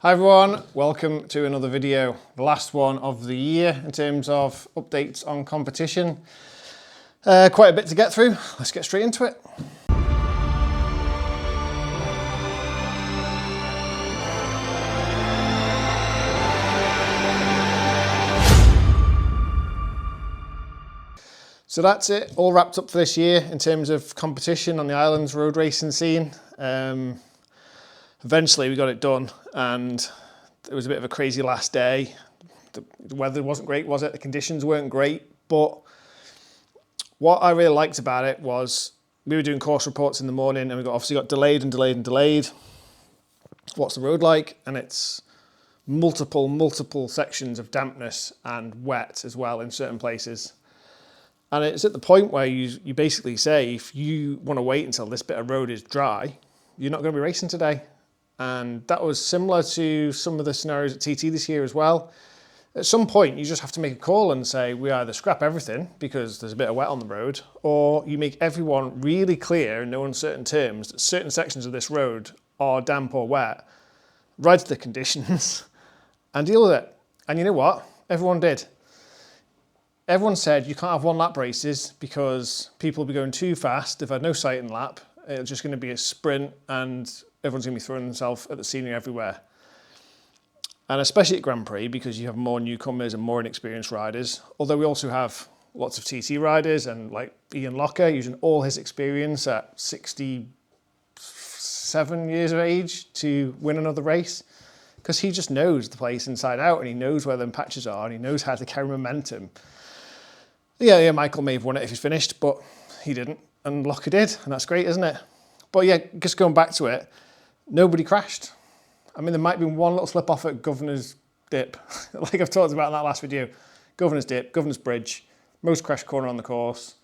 Hi everyone, welcome to another video, the last one of the year in terms of updates on competition. Quite a bit to get through, let's get straight into it. So that's it, all wrapped up for this year in terms of competition on the islands road racing scene. Eventually we got it done and it was a bit of a crazy last day. The weather wasn't great, was it? The conditions weren't great, but what I really liked about it was we were doing course reports in the morning and we obviously got delayed and delayed and delayed. What's the road like? And it's multiple sections of dampness and wet as well in certain places. And it's at the point where you basically say, if you want to wait until this bit of road is dry, you're not going to be racing today. And that was similar to some of the scenarios at TT this year as well. At some point, you just have to make a call and say, we either scrap everything because there's a bit of wet on the road, or you make everyone really clear in no uncertain terms that certain sections of this road are damp or wet, ride to the conditions and deal with it. And you know what? Everyone did. Everyone said you can't have one lap races because people will be going too fast. If I had no sighting lap, it's just going to be a sprint and everyone's going to be throwing themselves at the scenery everywhere. And especially at Grand Prix, because you have more newcomers and more inexperienced riders, although we also have lots of TT riders and like Ian Locker using all his experience at 67 years of age to win another race, because he just knows the place inside out and he knows where the patches are and he knows how to carry momentum. Yeah, Michael may have won it if he's finished, but he didn't, and Locker did, and that's great, isn't it? But yeah, just going back to it, nobody crashed. I mean, there might be one little slip off at Governor's Dip, like I've talked about in that last video. Governor's Dip, Governor's Bridge, most crash corner on the course,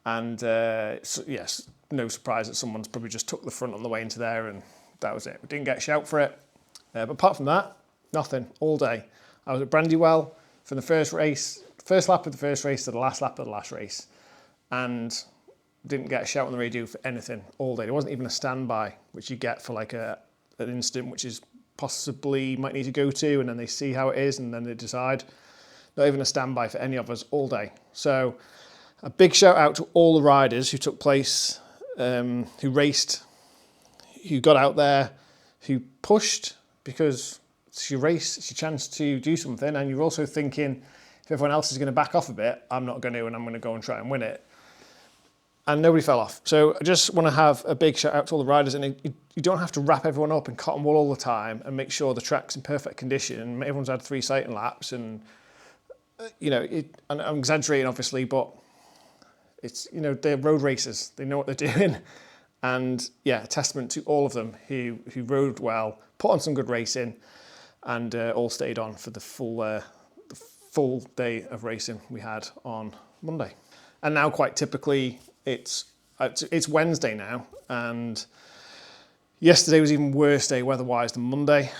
and yes, no surprise that someone's probably just took the front on the way into there, and that was it. We didn't get a shout for it, but apart from that, nothing, all day. I was at Brandywell from the first lap of the first race to the last lap of the last race, and didn't get a shout on the radio for anything all day. There wasn't even a standby, which you get for like an instant which is possibly might need to go to, and then they see how it is and then they decide. Not even a standby for any of us all day. So a big shout out to all the riders who took place, who raced, who got out there, who pushed, because it's your race, it's your chance to do something, and you're also thinking, if everyone else is going to back off a bit, I'm not going to, and I'm going to go and try and win it. And nobody fell off. So I just want to have a big shout out to all the riders, and you don't have to wrap everyone up in cotton wool all the time and make sure the track's in perfect condition. Everyone's had 3 sighting laps, and and I'm exaggerating obviously, but it's, they're road racers, they know what they're doing. And yeah, a testament to all of them who rode well, put on some good racing, and all stayed on for the full day of racing we had on Monday. And now quite typically it's Wednesday now, and yesterday was even worse day weather-wise than Monday,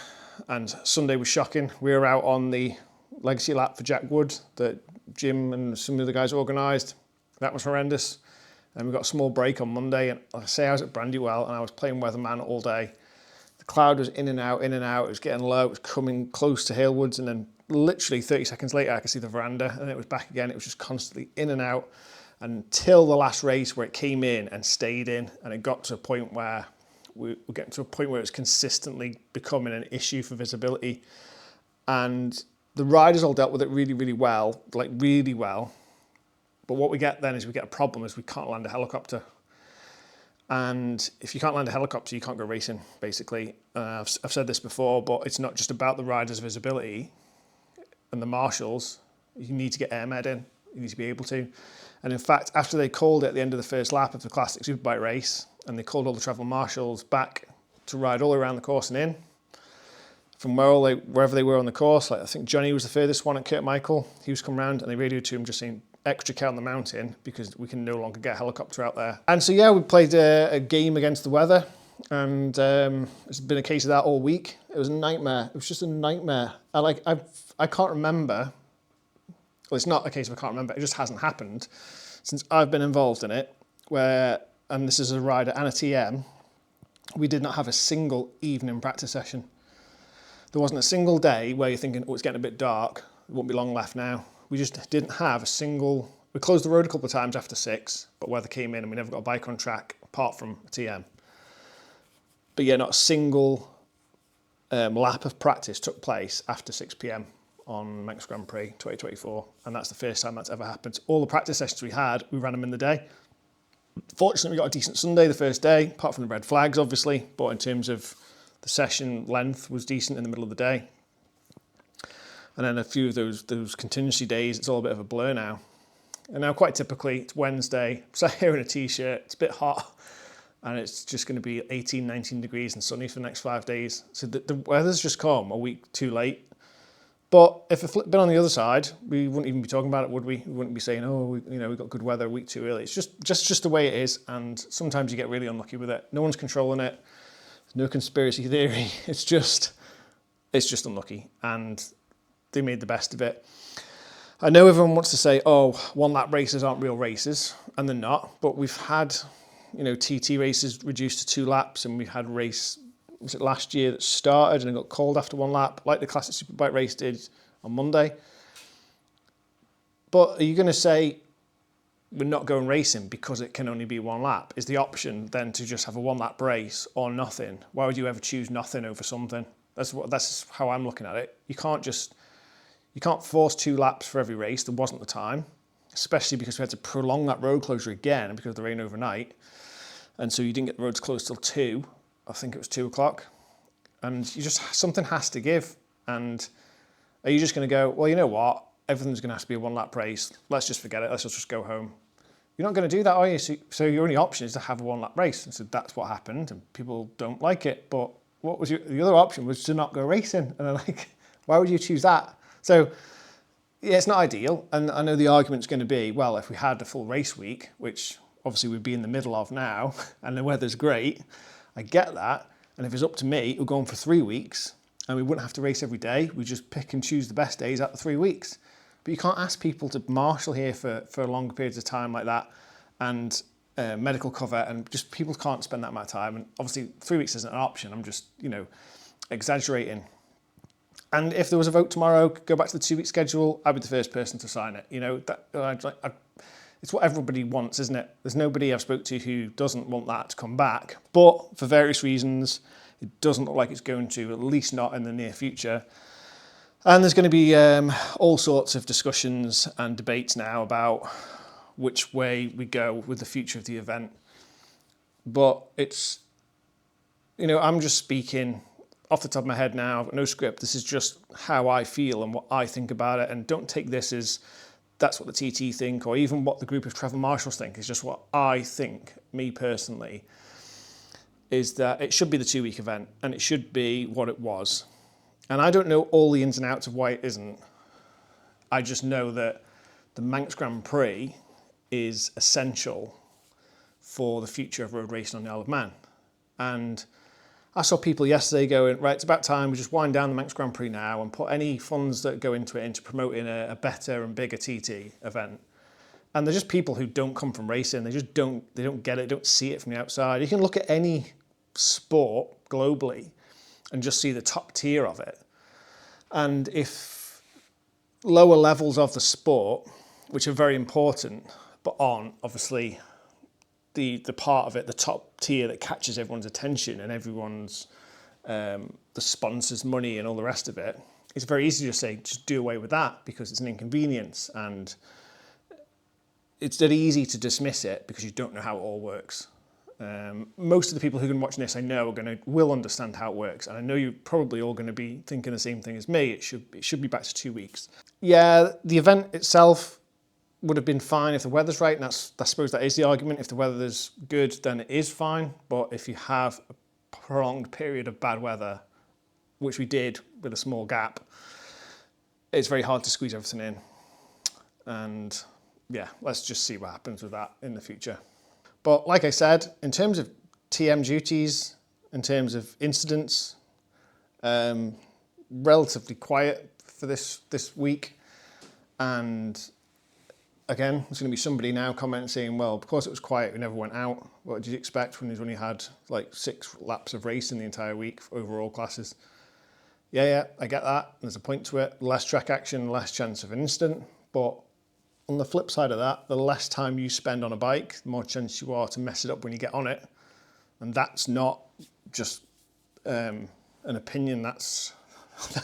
and Sunday was shocking. We were out on the legacy lap for Jack Wood that Jim and some of the guys organised. That was horrendous. And we got a small break on Monday, and like I say, I was at Brandywell and I was playing weatherman all day. The cloud was in and out, it was getting low, it was coming close to Halewoods, and then literally 30 seconds later I could see the veranda and it was back again. It was just constantly in and out until the last race, where it came in and stayed in, and it got to a point where we're getting to a point where it's consistently becoming an issue for visibility. And the riders all dealt with it really well, like really well. But what we get then is we get a problem, is we can't land a helicopter. And if you can't land a helicopter, you can't go racing, basically. I've said this before, but it's not just about the riders' visibility and the marshals. You need to get air med in. You need to be able to. And in fact, after they called it at the end of the first lap of the Classic Superbike race, and they called all the travel marshals back to ride all around the course and in, from wherever they were on the course, like I think Johnny was the furthest one at Kurt Michael. He was come round and they radioed to him just saying, extra care on the mountain because we can no longer get a helicopter out there. And so yeah, we played a game against the weather, and it's been a case of that all week. It was a nightmare. It was just a nightmare. I can't remember. Well, it's not a case of I can't remember. It just hasn't happened since I've been involved in it. And this is a rider and a TM, we did not have a single evening practice session. There wasn't a single day where you're thinking, oh, it's getting a bit dark, it won't be long left now. We just didn't have a single... We closed the road a couple of times after 6, but weather came in and we never got a bike on track apart from a TM. But yeah, not a single lap of practice took place after 6 p.m. on Manx Grand Prix 2024, and that's the first time that's ever happened. All the practice sessions we ran them in the day. Fortunately, we got a decent Sunday the first day, apart from the red flags, obviously, but in terms of the session length was decent in the middle of the day. And then a few of those contingency days, it's all a bit of a blur now. And now quite typically, it's Wednesday, sat here in a t-shirt, it's a bit hot, and it's just going to be 18, 19 degrees and sunny for the next 5 days. So the weather's just come a week too late. But if it had been on the other side, we wouldn't even be talking about it, would we? We wouldn't be saying, oh, we got good weather a week too early. It's just the way it is, and sometimes you get really unlucky with it. No one's controlling it. There's no conspiracy theory. It's just unlucky, and they made the best of it. I know everyone wants to say, oh, 1 lap races aren't real races, and they're not, but we've had, TT races reduced to 2 laps, and we've had was it last year that started and it got called after 1 lap, like the Classic Superbike race did on Monday. But are you going to say we're not going racing because it can only be 1 lap? Is the option then to just have a 1 lap race or nothing? Why would you ever choose nothing over something? That's how I'm looking at it. You can't force 2 laps for every race. There wasn't the time, especially because we had to prolong that road closure again because of the rain overnight. And so you didn't get the roads closed till 2. I think it was 2 o'clock. And something has to give. And are you just going to go, well, you know what? Everything's going to have to be a 1 lap race. Let's just forget it. Let's just go home. You're not going to do that, are you? So your only option is to have a 1 lap race. And so that's what happened. And people don't like it. But what was the other option was to not go racing. And I'm like, why would you choose that? So, yeah, it's not ideal. And I know the argument's going to be, well, if we had a full race week, which obviously we'd be in the middle of now, and the weather's great, I get that. And if it's up to me, we'll go on for 3 weeks, and we wouldn't have to race every day. We just pick and choose the best days out of the 3 weeks. But you can't ask people to marshal here for longer periods of time like that, and medical cover, and just people can't spend that amount of time. And obviously 3 weeks isn't an option. I'm just, exaggerating. And if there was a vote tomorrow, go back to the 2-week schedule, I'd be the first person to sign it. It's what everybody wants, isn't it? There's nobody I've spoke to who doesn't want that to come back. But for various reasons, it doesn't look like it's going to, at least not in the near future. And there's going to be all sorts of discussions and debates now about which way we go with the future of the event. But it's, I'm just speaking off the top of my head now, I've got no script. This is just how I feel and what I think about it. And don't take this as that's what the TT think, or even what the group of travel marshals think. It's just what I think, me personally, is that it should be the 2-week event and it should be what it was. And I don't know all the ins and outs of why it isn't. I just know that the Manx Grand Prix is essential for the future of road racing on the Isle of Man. And I saw people yesterday going, right, it's about time we just wind down the Manx Grand Prix now and put any funds that go into it into promoting a better and bigger TT event. And they're just people who don't come from racing. They don't get it, don't see it from the outside. You can look at any sport globally and just see the top tier of it. And if lower levels of the sport, which are very important, but aren't obviously the part of it, the top tier that catches everyone's attention and everyone's, the sponsors' money and all the rest of it, it's very easy to say, just do away with that because it's an inconvenience, and it's dead easy to dismiss it because you don't know how it all works. Most of the people who are going to be watching this, I know, will understand how it works, and I know you're probably all going to be thinking the same thing as me. It should be back to 2 weeks. Yeah, the event itself would have been fine if the weather's right, and I suppose that is the argument. If the weather's good, then it is fine. But if you have a prolonged period of bad weather, which we did with a small gap, it's very hard to squeeze everything in. And yeah, let's just see what happens with that in the future. But like I said, in terms of TM duties, in terms of incidents, relatively quiet for this week. And again, there's going to be somebody now commenting saying, well, because it was quiet, we never went out. What did you expect when you've only had like 6 laps of race in the entire week for overall classes? Yeah, I get that. There's a point to it. Less track action, less chance of an incident. But on the flip side of that, the less time you spend on a bike, the more chance you are to mess it up when you get on it. And that's not just an opinion. That's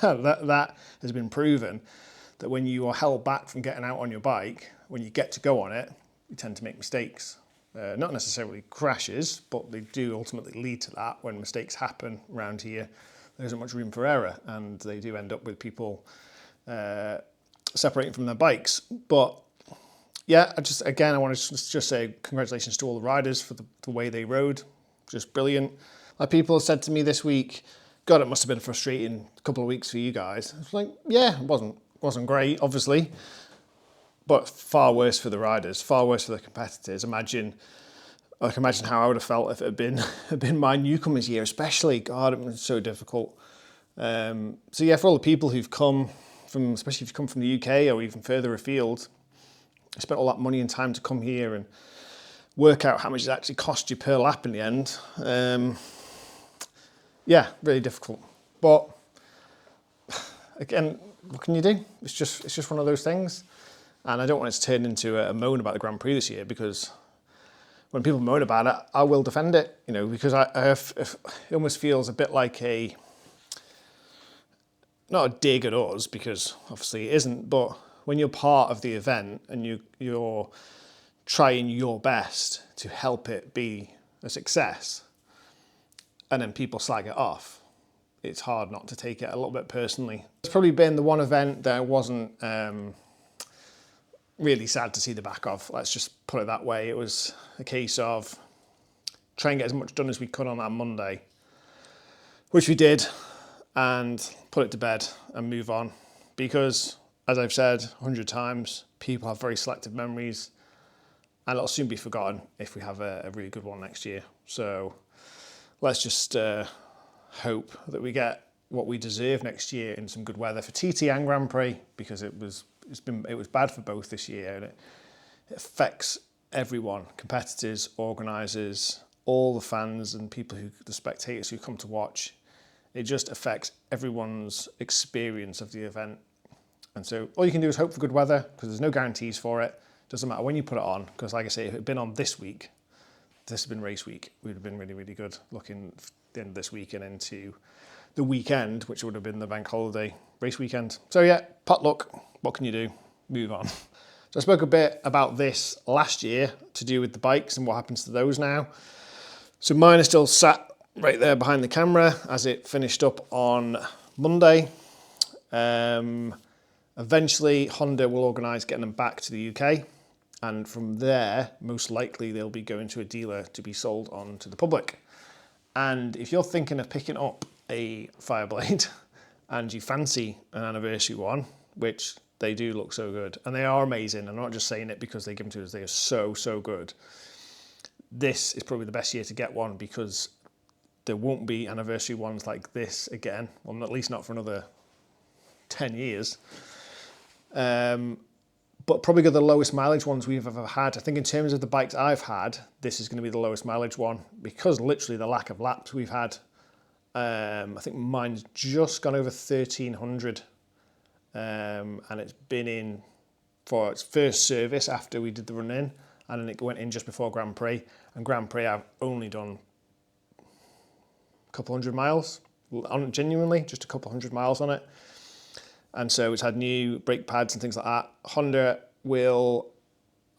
that has been proven, that when you are held back from getting out on your bike, when you get to go on it, you tend to make mistakes. Not necessarily crashes, but they do ultimately lead to that. When mistakes happen around here, there isn't much room for error, and they do end up with people separating from their bikes. But yeah, I want to just say congratulations to all the riders for the way they rode. Just brilliant. Like people have said to me this week, God, it must have been a frustrating couple of weeks for you guys. It's like, yeah, it wasn't great, obviously, but far worse for the riders, far worse for the competitors. Imagine how I would have felt if it had been my newcomers year, especially. God, it was so difficult. So yeah, for all the people who've come from, especially if you come from the UK or even further afield, spent all that money and time to come here and work out how much it actually cost you per lap in the end. Yeah, really difficult. But again, what can you do? It's just one of those things. And I don't want it to turn into a moan about the Grand Prix this year, because when people moan about it, I will defend it, because it almost feels a bit like not a dig at us, because obviously it isn't, but when you're part of the event and you're trying your best to help it be a success, and then people slag it off, it's hard not to take it a little bit personally. It's probably been the one event that I wasn't really sad to see the back of. Let's just put it that way. It was a case of try and get as much done as we could on that Monday, which we did, and put it to bed and move on. Because, as I've said 100 times, people have very selective memories, and it'll soon be forgotten if we have a really good one next year. So let's just hope that we get what we deserve next year in some good weather for TT and Grand Prix, because it was bad for both this year, and it affects everyone: competitors, organisers, all the fans, and the spectators who come to watch. It just affects everyone's experience of the event. And so all you can do is hope for good weather, because there's no guarantees for it. Doesn't matter when you put it on, because like I say, if it had been on this week, this had been race week, we would have been really, really good looking at the end of this week and into the weekend, which would have been the bank holiday race weekend. So yeah, potluck, what can you do? Move on. So I spoke a bit about this last year to do with the bikes and what happens to those now. So mine are still sat right there behind the camera as it finished up on Monday. Eventually Honda will organise getting them back to the UK, and from there most likely they'll be going to a dealer to be sold on to the public. And if you're thinking of picking up a Fireblade and you fancy an anniversary one, which they do look so good, and they are amazing, I'm not just saying it because they give them to us, they are so good. This is probably the best year to get one, because there won't be anniversary ones like this again, well, at least not for another 10 years. But probably got the lowest mileage ones we've ever had. I think in terms of the bikes I've had, this is going to be the lowest mileage one, because literally the lack of laps we've had. I think mine's just gone over 1,300, and it's been in for its first service after we did the run in, and then it went in just before Grand Prix. And Grand Prix I've only done a couple hundred miles, genuinely just a couple hundred miles on it. And so it's had new brake pads and things like that. Honda will,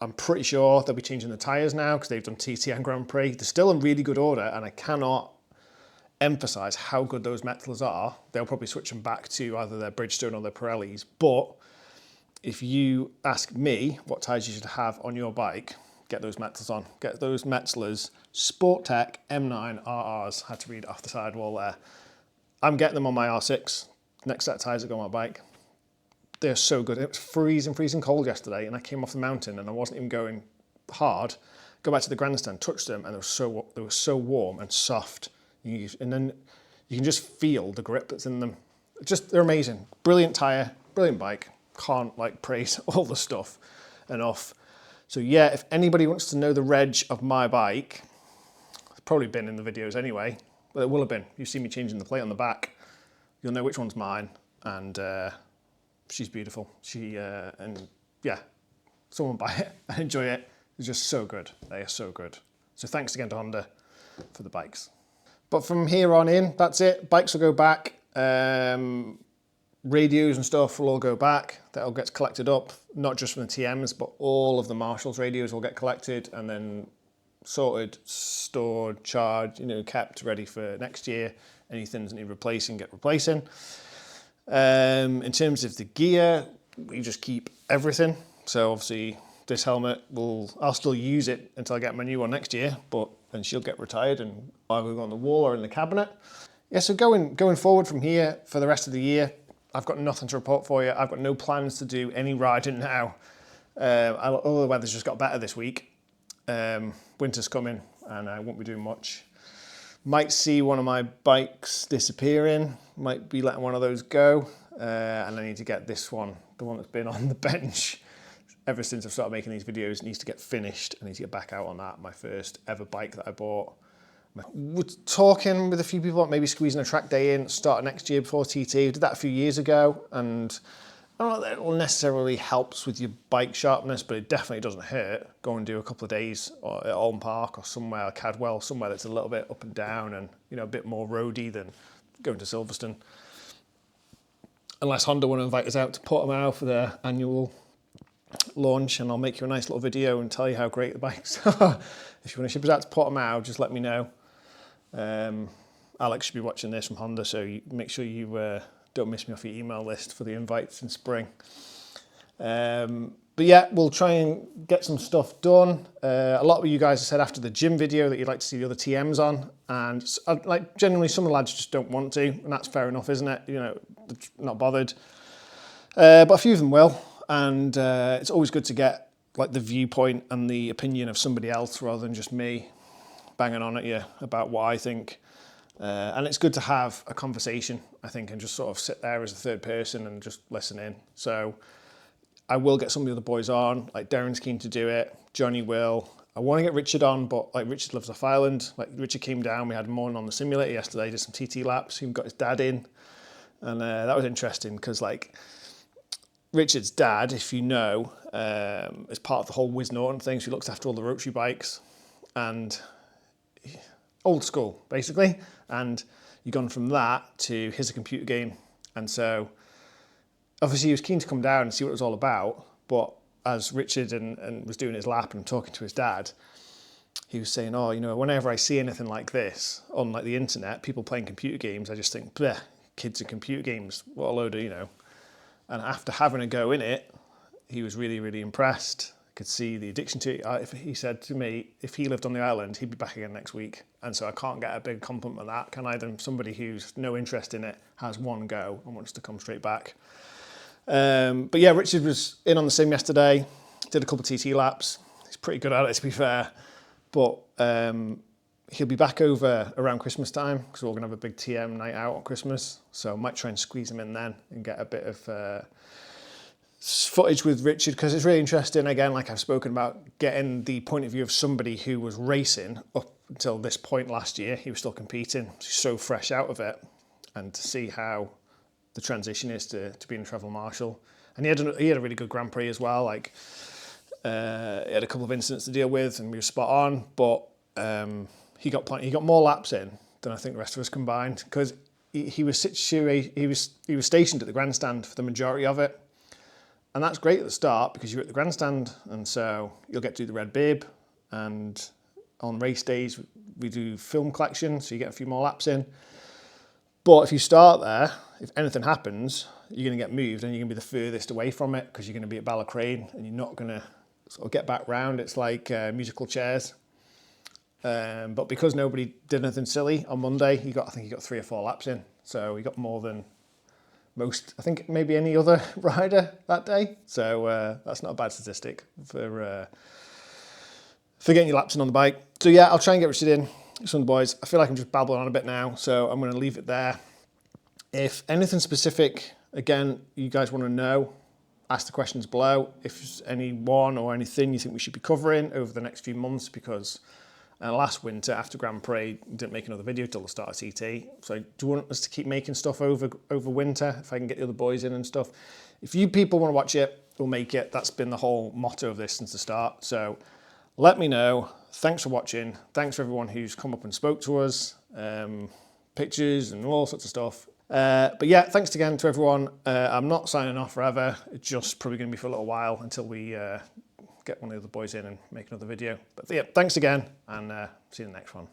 I'm pretty sure they'll be changing the tyres now, because they've done TT and Grand Prix. They're still in really good order, and I cannot emphasise how good those Metals are. They'll probably switch them back to either their Bridgestone or their Pirellis. But if you ask me what tyres you should have on your bike, get those Metals on. Get those Mettlers Sport Tech M9 RRs. Had to read it off the sidewall there. I'm getting them on my R6. Next set of tyres that go on my bike. They're so good. It was freezing cold yesterday, and I came off the mountain and I wasn't even going hard. Go back to the grandstand, touched them, and they were so warm and soft. And then you can just feel the grip that's in them. They're amazing. Brilliant tyre, brilliant bike. Can't praise all the stuff enough. So yeah, if anybody wants to know the reg of my bike, it's probably been in the videos anyway, but it will have been. You've seen me changing the plate on the back. you'll know which one's mine, and she's beautiful. And yeah, someone buy it and enjoy it. It's just so good. They are so good. So thanks again to Honda for the bikes. But from here on in, that's it. Bikes will go back. Radios and stuff will all go back. That all gets collected up, not just from the TMs, but all of the Marshall's radios will get collected and then sorted, stored, charged, kept ready for next year. Anything that need replacing, get replacing. In terms of the gear, we just keep everything. So obviously this helmet, I'll still use it until I get my new one next year, but then she'll get retired and either go on the wall or in the cabinet. Yeah, so going forward from here for the rest of the year, I've got nothing to report for you. I've got no plans to do any riding now. All the weather's just got better this week. Winter's coming and I won't be doing much. Might see one of my bikes disappearing, might be letting one of those go. And I need to get this one, the one that's been on the bench ever since I've started making these videos, needs to get finished. I need to get back out on that, my first ever bike that I bought. We're talking with a few people about maybe squeezing a track day in, start next year before TT. We did that a few years ago, and I don't know that it will necessarily helps with your bike sharpness, but it definitely doesn't hurt. Go and do a couple of days at Alton Park or somewhere, Cadwell, somewhere that's a little bit up and down and a bit more roady than going to Silverstone. Unless Honda want to invite us out to Portimao for their annual launch, and I'll make you a nice little video and tell you how great the bikes are. If you want to ship us out to Portimao, just let me know. Alex should be watching this from Honda, so make sure you don't miss me off your email list for the invites in spring. But yeah, we'll try and get some stuff done. A lot of you guys have said after the gym video that you'd like to see the other TMs on, and generally some of the lads just don't want to, and that's fair enough, isn't it? Not bothered. But a few of them will, and it's always good to get the viewpoint and the opinion of somebody else rather than just me banging on at you about what I think. And it's good to have a conversation, I think, and just sort of sit there as a third person and just listen in. So I will get some of the other boys on, Darren's keen to do it, Johnny will. I want to get Richard on, but Richard lives off Island. Richard came down, we had him on the simulator yesterday, did some TT laps, he got his dad in. And that was interesting because Richard's dad, if you know, is part of the whole Wiz Norton thing. So he looks after all the rotary bikes and old school, basically. And you've gone from that to here's a computer game. And so obviously he was keen to come down and see what it was all about. But as Richard and was doing his lap and talking to his dad, he was saying, whenever I see anything like this on the internet, people playing computer games, I just think, bleh, kids and computer games, what a load of, And after having a go in it, he was really, really impressed. Could see the addiction to it. He said to me, if he lived on the island, he'd be back again next week. And so I can't get a big compliment on that, can I? Then somebody who's no interest in it has one go and wants to come straight back. But yeah, Richard was in on the sim yesterday, did a couple of TT laps. He's pretty good at it, to be fair. But he'll be back over around Christmas time because we're going to have a big TM night out on Christmas. So I might try and squeeze him in then and get a bit of footage with Richard because it's really interesting. Again, I've spoken about, getting the point of view of somebody who was racing up until this point last year. He was still competing, so fresh out of it, and to see how the transition is to being a travel marshal. And he had a really good Grand Prix as well. He had a couple of incidents to deal with, and we were spot on. But he got more laps in than I think the rest of us combined because he was stationed at the grandstand for the majority of it. And that's great at the start because you're at the grandstand and so you'll get to do the red bib, and on race days we do film collection, so you get a few more laps in. But if you start there, if anything happens, you're going to get moved and you're going to be the furthest away from it because you're going to be at Ballacrane and you're not going to sort of get back round. It's like musical chairs. But because nobody did anything silly on Monday, I think he got 3 or 4 laps in. So he got more than most, I think maybe any other rider that day. So that's not a bad statistic for getting your laps in on the bike. So yeah, I'll try and get Richard in, some of the boys. I feel like I'm just babbling on a bit now, so I'm going to leave it there. If anything specific, again, you guys want to know, ask the questions below. If there's anyone or anything you think we should be covering over the next few months, because And last winter, after Grand Prix, didn't make another video till the start of TT. So do you want us to keep making stuff over winter, if I can get the other boys in and stuff? If you people want to watch it, we'll make it. That's been the whole motto of this since the start. So let me know. Thanks for watching. Thanks for everyone who's come up and spoke to us. Pictures and all sorts of stuff. But yeah, thanks again to everyone. I'm not signing off forever. It's just probably going to be for a little while until we get one of the other boys in and make another video. But yeah, thanks again, and see you in the next one.